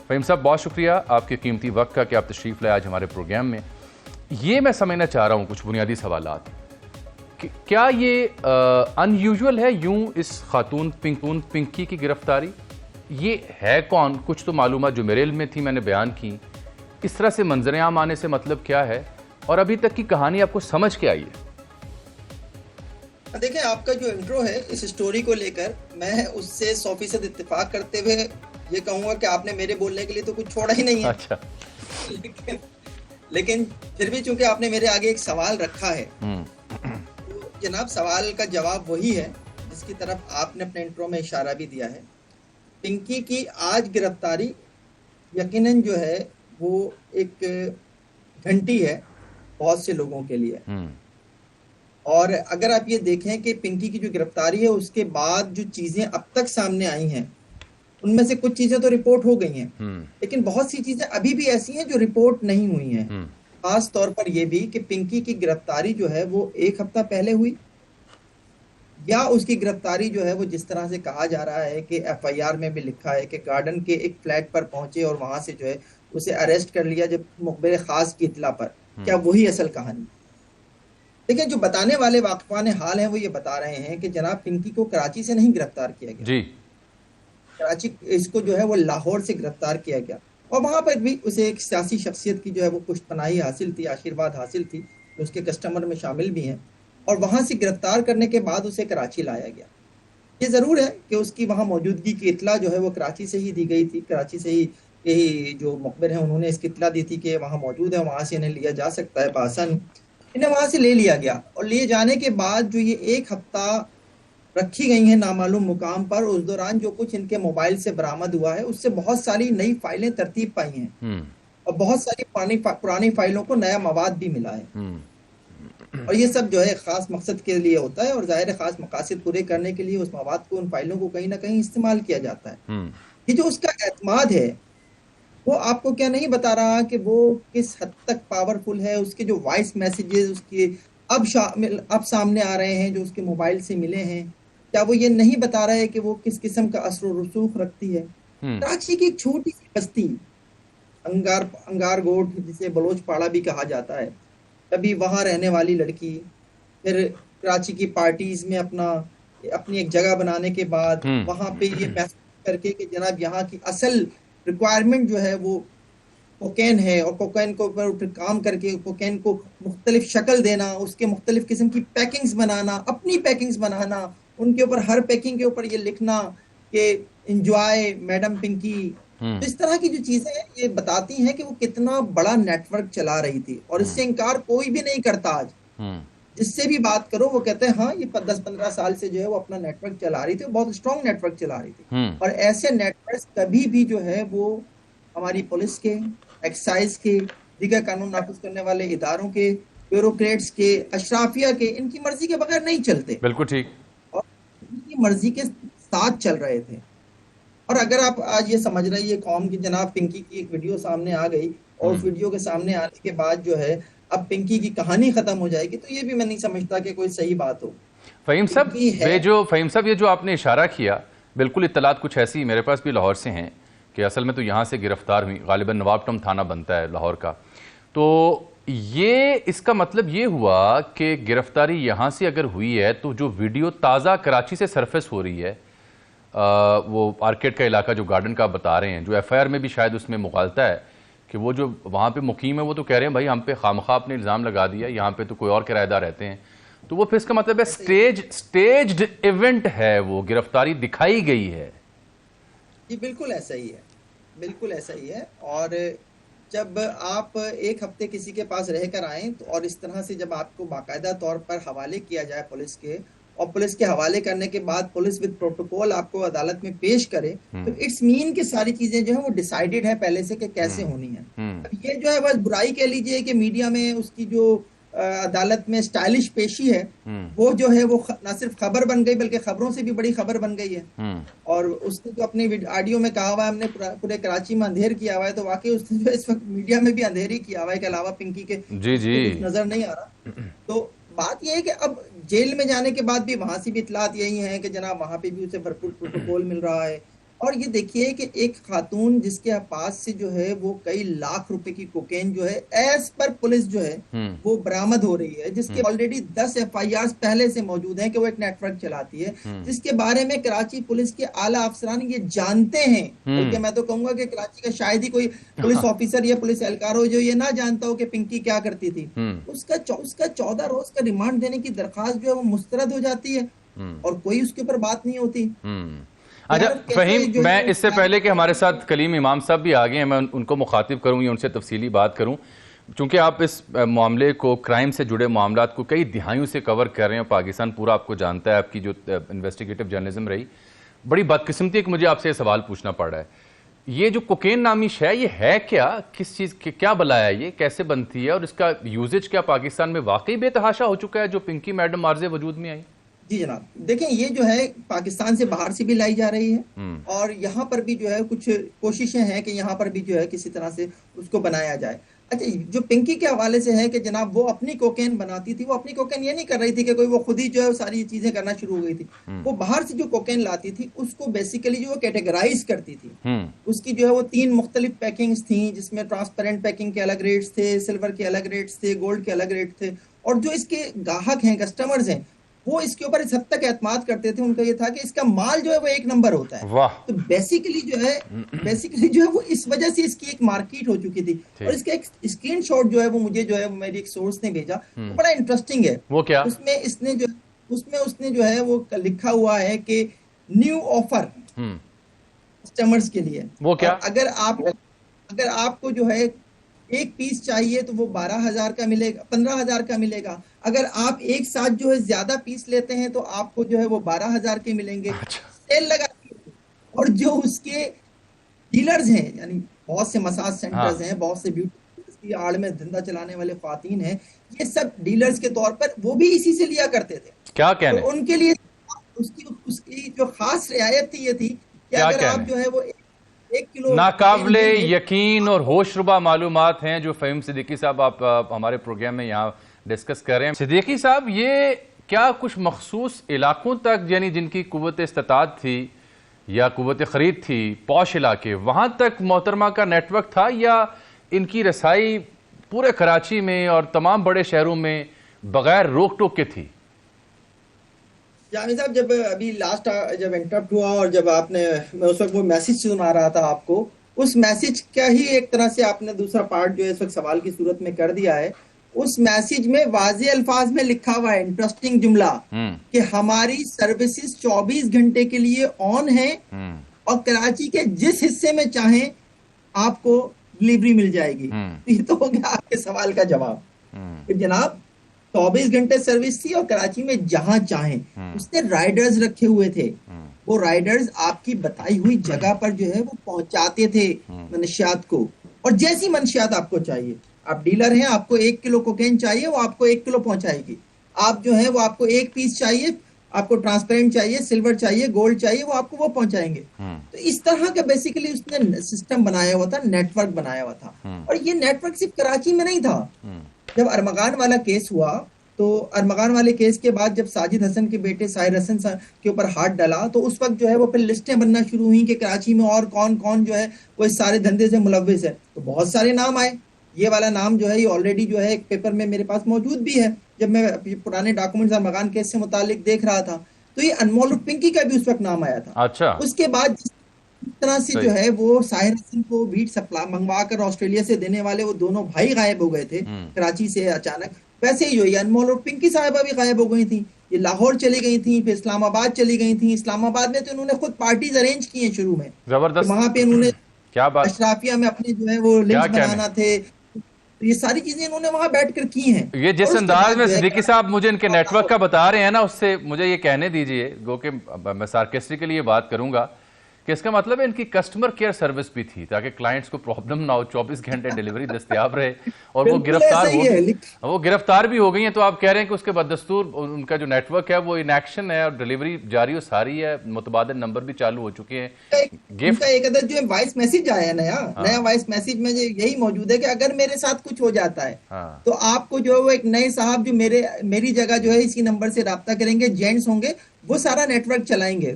फ़हीम साहब, बहुत शुक्रिया आपके कीमती वक्त का कि आप तशरीफ़ लाए आज हमारे प्रोग्राम में। ये मैं समझना चाह रहा हूँ कुछ बुनियादी सवालात कि क्या ये अनयूजुअल है यूं इस खातून पिंकी की गिरफ्तारी? ये है कौन? कुछ तो मालूमात जो मेरे इल्म में थी मैंने बयान की। इस तरह से मंजर आम आने से मतलब क्या है और अभी तक की कहानी आपको समझ के आई है? देखिए, आपका जो इंट्रो है इस स्टोरी को लेकर, मैं उससे 100% इत्तेफाक करते हुए ये कहूंगा कि आपने मेरे बोलने के लिए तो कुछ छोड़ा ही नहीं है। अच्छा। लेकिन फिर भी चूंकि आपने मेरे आगे एक सवाल रखा है, तो जनाब सवाल का जवाब वही है जिसकी तरफ आपने अपने इंट्रो में इशारा भी दिया है। पिंकी की आज गिरफ्तारी यकीनन जो है वो एक घंटी है बहुत से लोगों के लिए। और अगर आप ये देखें कि पिंकी की जो गिरफ्तारी है उसके बाद जो चीजें अब तक सामने आई हैं, उनमें से कुछ चीजें तो रिपोर्ट हो गई हैं, लेकिन बहुत सी चीजें अभी भी ऐसी हैं जो रिपोर्ट नहीं हुई हैं। खास तौर पर यह भी कि पिंकी की गिरफ्तारी जो है वो एक हफ्ता पहले हुई, या उसकी गिरफ्तारी जो है वो जिस तरह से कहा जा रहा है कि एफआईआर में भी लिखा है कि गार्डन के एक फ्लैट पर पहुंचे और वहां से जो है उसे अरेस्ट कर लिया जब मुखबिर खास की इतला पर। क्या वही असल कहानी? देखिए, जो बताने वाले वाकफान हाल हैं वो ये बता रहे हैं कि जनाब पिंकी को कराची से नहीं गिरफ्तार किया गया जी। कराची, इसको जो है वो लाहौर से गिरफ्तार किया गया, और वहां पर भी उसे एक सियासी शख्सियत की जो है वो पुश्तपनाही हासिल थी, आशीर्वाद हासिल थी, जो उसके कस्टमर में शामिल भी हैं, और वहां से गिरफ्तार करने के बाद उसे कराची लाया गया। ये जरूर है कि उसकी वहां मौजूदगी की इतला जो है वो कराची से ही दी गई थी, कराची से ही यही जो मुखबिर हैं उन्होंने इसकी इतला दी थी कि वहां मौजूद है, वहां से इन्हें लिया जा सकता है बासन। इन्हें वहां से ले लिया गया, और लिए जाने के बाद जो ये एक हफ्ता रखी गई हैं नामालूम मुकाम पर, उस दौरान जो कुछ इनके मोबाइल से बरामद हुआ है उससे बहुत सारी नई फाइलें तरतीब पाई हैं, और बहुत सारी पुरानी फाइलों को नया मवाद भी मिला है। और ये सब जो है खास मकसद के लिए होता है, और जाहिर है खास मकासद पूरे करने के लिए उस मवाद को, उन फाइलों को कहीं ना कहीं इस्तेमाल किया जाता है। ये जो उसका एतमाद है वो आपको क्या नहीं बता रहा कि वो किस हद तक पावरफुल है। उसके जो वॉइस मैसेजेस उसके अब सामने आ रहे हैं जो उसके मोबाइल से मिले हैं, क्या वो ये नहीं बता रहे कि वो किस किस्म का असर और रसूख रखती है? कराची की एक छोटी सी बस्ती अंगार गोट, जिसे बलोच पाड़ा भी कहा जाता है, कभी वहां रहने वाली लड़की फिर कराची की पार्टीज में अपनी एक जगह बनाने के बाद वहां पे ये महसूस करके कि जनाब यहाँ की असल रिक्वायरमेंट जो है वो कोकेन है, और कोकेन को ऊपर काम करके कोकेन को मुख्तलिफ शक्ल देना, उसके मुख्तलिफ किस्म की पैकिंग्स बनाना, अपनी पैकिंग्स बनाना, उनके ऊपर हर पैकिंग के ऊपर ये लिखना कि एंजॉय मैडम पिंकी। तो इस तरह की जो चीजें हैं ये बताती हैं कि वो कितना बड़ा नेटवर्क चला रही थी, और इससे इनकार कोई भी नहीं करता। आज जिससे भी बात करो वो कहते हैं हाँ ये 10-15 साल से जो है वो अपना नेटवर्क चला रही थी, बहुत स्ट्रॉन्ग नेटवर्क चला रही थी। और ऐसे नेटवर्क कभी भी जो है वो हमारी पुलिस के, एक्साइज के, दीगर कानून नाफिज करने वाले इदारों के, ब्यूरोक्रेट्स के, अशराफिया के, इनकी मर्जी के बगैर नहीं चलते। बिल्कुल ठीक। और इनकी मर्जी के साथ चल रहे थे। और अगर आप आज ये समझ रही है कौम की, जनाब पिंकी की एक वीडियो सामने आ गई और उस वीडियो के सामने आने के बाद जो है अब पिंकी की कहानी खत्म हो जाएगी, तो ये भी मैं नहीं समझता कि कोई सही बात हो। फ़हीम साहब, ये जो आपने इशारा किया, बिल्कुल इत्तलात कुछ ऐसी मेरे पास भी लाहौर से हैं कि असल में तो यहाँ से गिरफ्तार हुई, गालिबन नवाब टाउन थाना बनता है लाहौर का। तो ये इसका मतलब ये हुआ कि गिरफ्तारी यहाँ से अगर हुई है तो जो वीडियो ताज़ा कराची से सरफेस हो रही है, वो आर्केड का इलाका जो गार्डन का बता रहे हैं, जो एफआईआर में भी शायद उसमें मुखालता है कि वो जो वहाँ पे मुकीम है वो तो कह रहे हैं भाई हम पे खामखा आपने इल्ज़ाम लगा दिया, यहाँ पे तो कोई और किराएदार रहते हैं। तो वो फिर इसका मतलब है स्टेज्ड इवेंट है, वो गिरफ्तारी दिखाई गई है। जी बिल्कुल ऐसा ही है, बिल्कुल ऐसा ही है। और जब आप एक हफ्ते किसी के पास रहकर आए तो, और इस तरह से जब आपको बाकायदा तौर पर हवाले किया जाए पुलिस के, और पुलिस के हवाले करने के बाद पुलिस विद प्रोटोकॉल आपको अदालत में पेश करे, तो इट्स मीन कि सारी चीजें जो है वो डिसाइडेड है पहले से कि कैसे होनी है। अब ये जो है बस बुराई कह लीजिए कि मीडिया में उसकी जो अदालत में स्टाइलिश पेशी है वो जो है वो न सिर्फ खबर बन गई बल्कि खबरों से भी बड़ी खबर बन गई है। और उसने जो अपनी ऑडियो में कहा हुआ है हमने पूरे कराची में अंधेर किया हुआ है, तो वाकई उसने जो इस वक्त मीडिया में भी अंधेर ही किया हुआ है, के अलावा पिंकी के कुछ नजर नहीं आ रहा। तो बात यह है कि अब जेल में जाने के बाद भी वहां से भी इतलात यही है कि जनाब वहां पे भी उसे भरपूर प्रोटोकॉल मिल रहा है, और ये देखिए कि एक खातून जिसके पास से जो है वो कई लाख रुपए की कोकेन जो है एज पर पुलिस जो है हम्म। वो बरामद हो रही है, जिसके हम्म। ऑलरेडी 10 एफआईआर पहले से मौजूद हैं कि वो एक नेटवर्क चलाती है, हम्म। जिसके बारे में कराची पुलिस के आला अफसरान ये जानते हैं। बल्कि हम्म। मैं तो कहूंगा कि कराची का शायद ही कोई पुलिस ऑफिसर या पुलिस एहलकार हो जो ये ना जानता हो कि पिंकी क्या करती थी। हम्म। उसका 14 रोज का रिमांड देने की दरखास्त जो है वो मुस्तरद हो जाती है हम्म। और कोई उसके ऊपर बात नहीं होती। हम्म। अच्छा यार कैसे फहीम, जो है मैं वो इससे पहले कि हमारे साथ कलीम इमाम साहब भी आ गए हैं, मैं उनको मुखातिब करूँ या उनसे तफसीली बात करूँ, चूंकि आप इस मामले को, क्राइम से जुड़े मामलात को कई दिहाइयों से कवर कर रहे हैं, पाकिस्तान पूरा आपको जानता है, आपकी जो इन्वेस्टिगेटिव जर्नलिज्म रही, बड़ी बदकिस्मती है कि मुझे आपसे ये सवाल पूछना पड़ रहा है। ये जो कोकेन नामी शय ये है क्या, किस चीज़ की क्या बलाया, ये कैसे बनती है और इसका यूजेज क्या पाकिस्तान में वाकई बेतहाशा हो चुका है जो पिंकी मैडम आर्जे वजूद में आई? जी जनाब, देखें ये जो है पाकिस्तान से बाहर से भी लाई जा रही है और यहाँ पर भी जो है कुछ कोशिशें हैं कि यहाँ पर भी जो है किसी तरह से उसको बनाया जाए। अच्छा, जो पिंकी के हवाले से है कि जनाब वो अपनी कोकेन बनाती थी, वो अपनी कोकेन ये नहीं कर रही थी कि कोई वो खुद ही जो है सारी चीजें करना शुरू हो गई थी। वो बाहर से जो कोकेन लाती थी उसको बेसिकली जो वो कैटेगराइज करती थी। उसकी जो है वो 3 मुख्तलिफ पैकिंग्स थी, जिसमें ट्रांसपेरेंट पैकिंग के अलग रेट्स थे, सिल्वर के अलग रेट्स थे, गोल्ड के अलग रेट थे। और जो इसके ग्राहक हैं, कस्टमर्स हैं, वो इसके ऊपर इस हद तक एतमाद करते थे, उनका ये था कि इसका माल जो है वो 1 नंबर होता है। वाह। तो बेसिकली जो है वो इस वजह से इसकी एक मार्केट हो चुकी थी। और इसका एक स्क्रीनशॉट जो है वो मुझे जो है मेरी एक सोर्स ने भेजा, तो बड़ा इंटरेस्टिंग है। वो क्या? उसमें उसने जो है वो लिखा हुआ है कि न्यू ऑफर कस्टमर्स के लिए। वो क्या? अगर आपको जो है एक पीस चाहिए तो वो 12,000 का मिलेगा, 15,000 का मिलेगा। अगर आप एक साथ जो है ज्यादा पीस लेते हैं तो आपको जो है वो 12,000 के मिलेंगे। अच्छा। सेल लगा। और जो उसके डीलर्स हैं, यानी बहुत से मसाज सेंटर्स हैं, बहुत से ब्यूटी की आड़ में धंधा चलाने वाले खातीन हैं, ये सब डीलर्स के तौर पर वो भी इसी से लिया करते थे। क्या कहने? तो उनके लिए उसकी जो खास रियायत थी ये थी कि अगर आप जो है वो 1 किलो नाकाबिले यकीन और होशरुबा मालूमात हैं जो फ़हीम सिद्दीकी साहब आप हमारे प्रोग्राम में यहाँ डिस्कस कर रहे हैं। सिद्दीकी साहब, ये क्या कुछ मखसूस इलाकों तक, यानी जिनकी कुव्वत इस्तात थी या कुव्वत ख़रीद थी, पॉश इलाके, वहाँ तक मोहतरमा का नेटवर्क था, या इनकी रसाई पूरे कराची में और तमाम बड़े शहरों में बग़ैर रोक टोक के थी? जामी साहब, जब अभी लास्ट जब इंटरप्ट हुआ और जब मैं उस वक्त वो मैसेज सुना रहा था आपको, उस मैसेज का ही एक तरह से आपने दूसरा पार्ट जो है इस वक्त सवाल की सूरत में कर दिया है। उस मैसेज में वाज़े अल्फाज में लिखा हुआ है, इंटरेस्टिंग जुमला, कि हमारी सर्विसेज 24 घंटे के लिए ऑन है और कराची के जिस हिस्से में चाहें आपको डिलीवरी मिल जाएगी। ये तो हो गया आपके सवाल का जवाब कि जनाब 24 घंटे सर्विस थी और कराची में जहां चाहें। उसने राइडर्स रखे हुए थे, वो राइडर्स आपकी बताई हुई जगह पर जो है वो पहुंचाते थे मनशियात को। और जैसी मनशियात आपको चाहिए, आप डीलर हैं, आपको 1 किलो कोकेन चाहिए, वो आपको 1 किलो पहुंचाएगी। आप जो है वो आपको 1 पीस चाहिए, आपको ट्रांसपेरेंट चाहिए, सिल्वर चाहिए, गोल्ड चाहिए, वो आपको वो पहुंचाएंगे। तो इस तरह का बेसिकली उसने सिस्टम बनाया हुआ था, नेटवर्क बनाया हुआ था। और ये नेटवर्क सिर्फ कराची में नहीं था। जब अरमगान वाला केस हुआ, तो अरमगान वाले केस के बाद जब साजिद हसन के बेटे साहिर हसन के ऊपर हाथ डाला, तो उस वक्त जो है वो फिर लिस्टें बनना शुरू हुई कि कराची में और कौन कौन जो है वो इस सारे धंधे से मुलव्विस है। तो बहुत सारे नाम आए। ये वाला नाम जो है ये ऑलरेडी जो है एक पेपर में मेरे पास मौजूद भी है, जब मैं पुराने डॉक्यूमेंट्स अरमगान केस से मुतालिक देख रहा था, तो ये अनमोल पिंकी का भी उस वक्त नाम आया था। अच्छा। उसके बाद जिस तरह से जो है वो साहिर हसन को बीट सप्लाई मंगवा कर ऑस्ट्रेलिया से देने वाले वो दोनों भाई गायब हो गए थे कराची से अचानक, वैसे ही जो है अनमोल और पिंकी साहिबा भी गायब हो गई थी। ये लाहौर चली गई थी, फिर इस्लामाबाद चली गई थी। इस्लामाबाद में तो इन्होंने खुद पार्टीज अरेंज की हैं शुरू में, जबरदस्त। वहां पे इन्होंने क्या बात, अशराफिया में अपने जो है वो लिंक्स बनाना थे, तो ये सारी चीजें इन्होंने वहां बैठकर की हैं। ये जिस अंदाज में सिद्दीकी साहब मुझे इनके नेटवर्क का बता रहे हैं ना, उससे मुझे ये कहने दीजिए, गो कि मैं सार्केस्टिकली ये बात करूंगा कि इसका मतलब है इनकी कस्टमर केयर सर्विस भी थी ताकि क्लाइंट्स को प्रॉब्लम ना हो, 24 घंटे डिलीवरी दस्तयाब रहे। और वो गिरफ्तार भी हो गई हैं। तो आप कह रहे हैं कि उसके बदस्तूर उनका जो नेटवर्क है वो इन एक्शन है और डिलीवरी जारी और सारी है, मुतबादिल नंबर भी चालू हो चुके हैं। गिफ्ट एक अदर जो वॉइस मैसेज आया है नया वॉइस मैसेज में यही मौजूद है कि अगर मेरे साथ कुछ हो जाता है तो आपको जो है वो एक नए साहब जो मेरी जगह जो है इसी नंबर से राब्ता करेंगे, जेंट्स होंगे, वो सारा नेटवर्क चलाएंगे।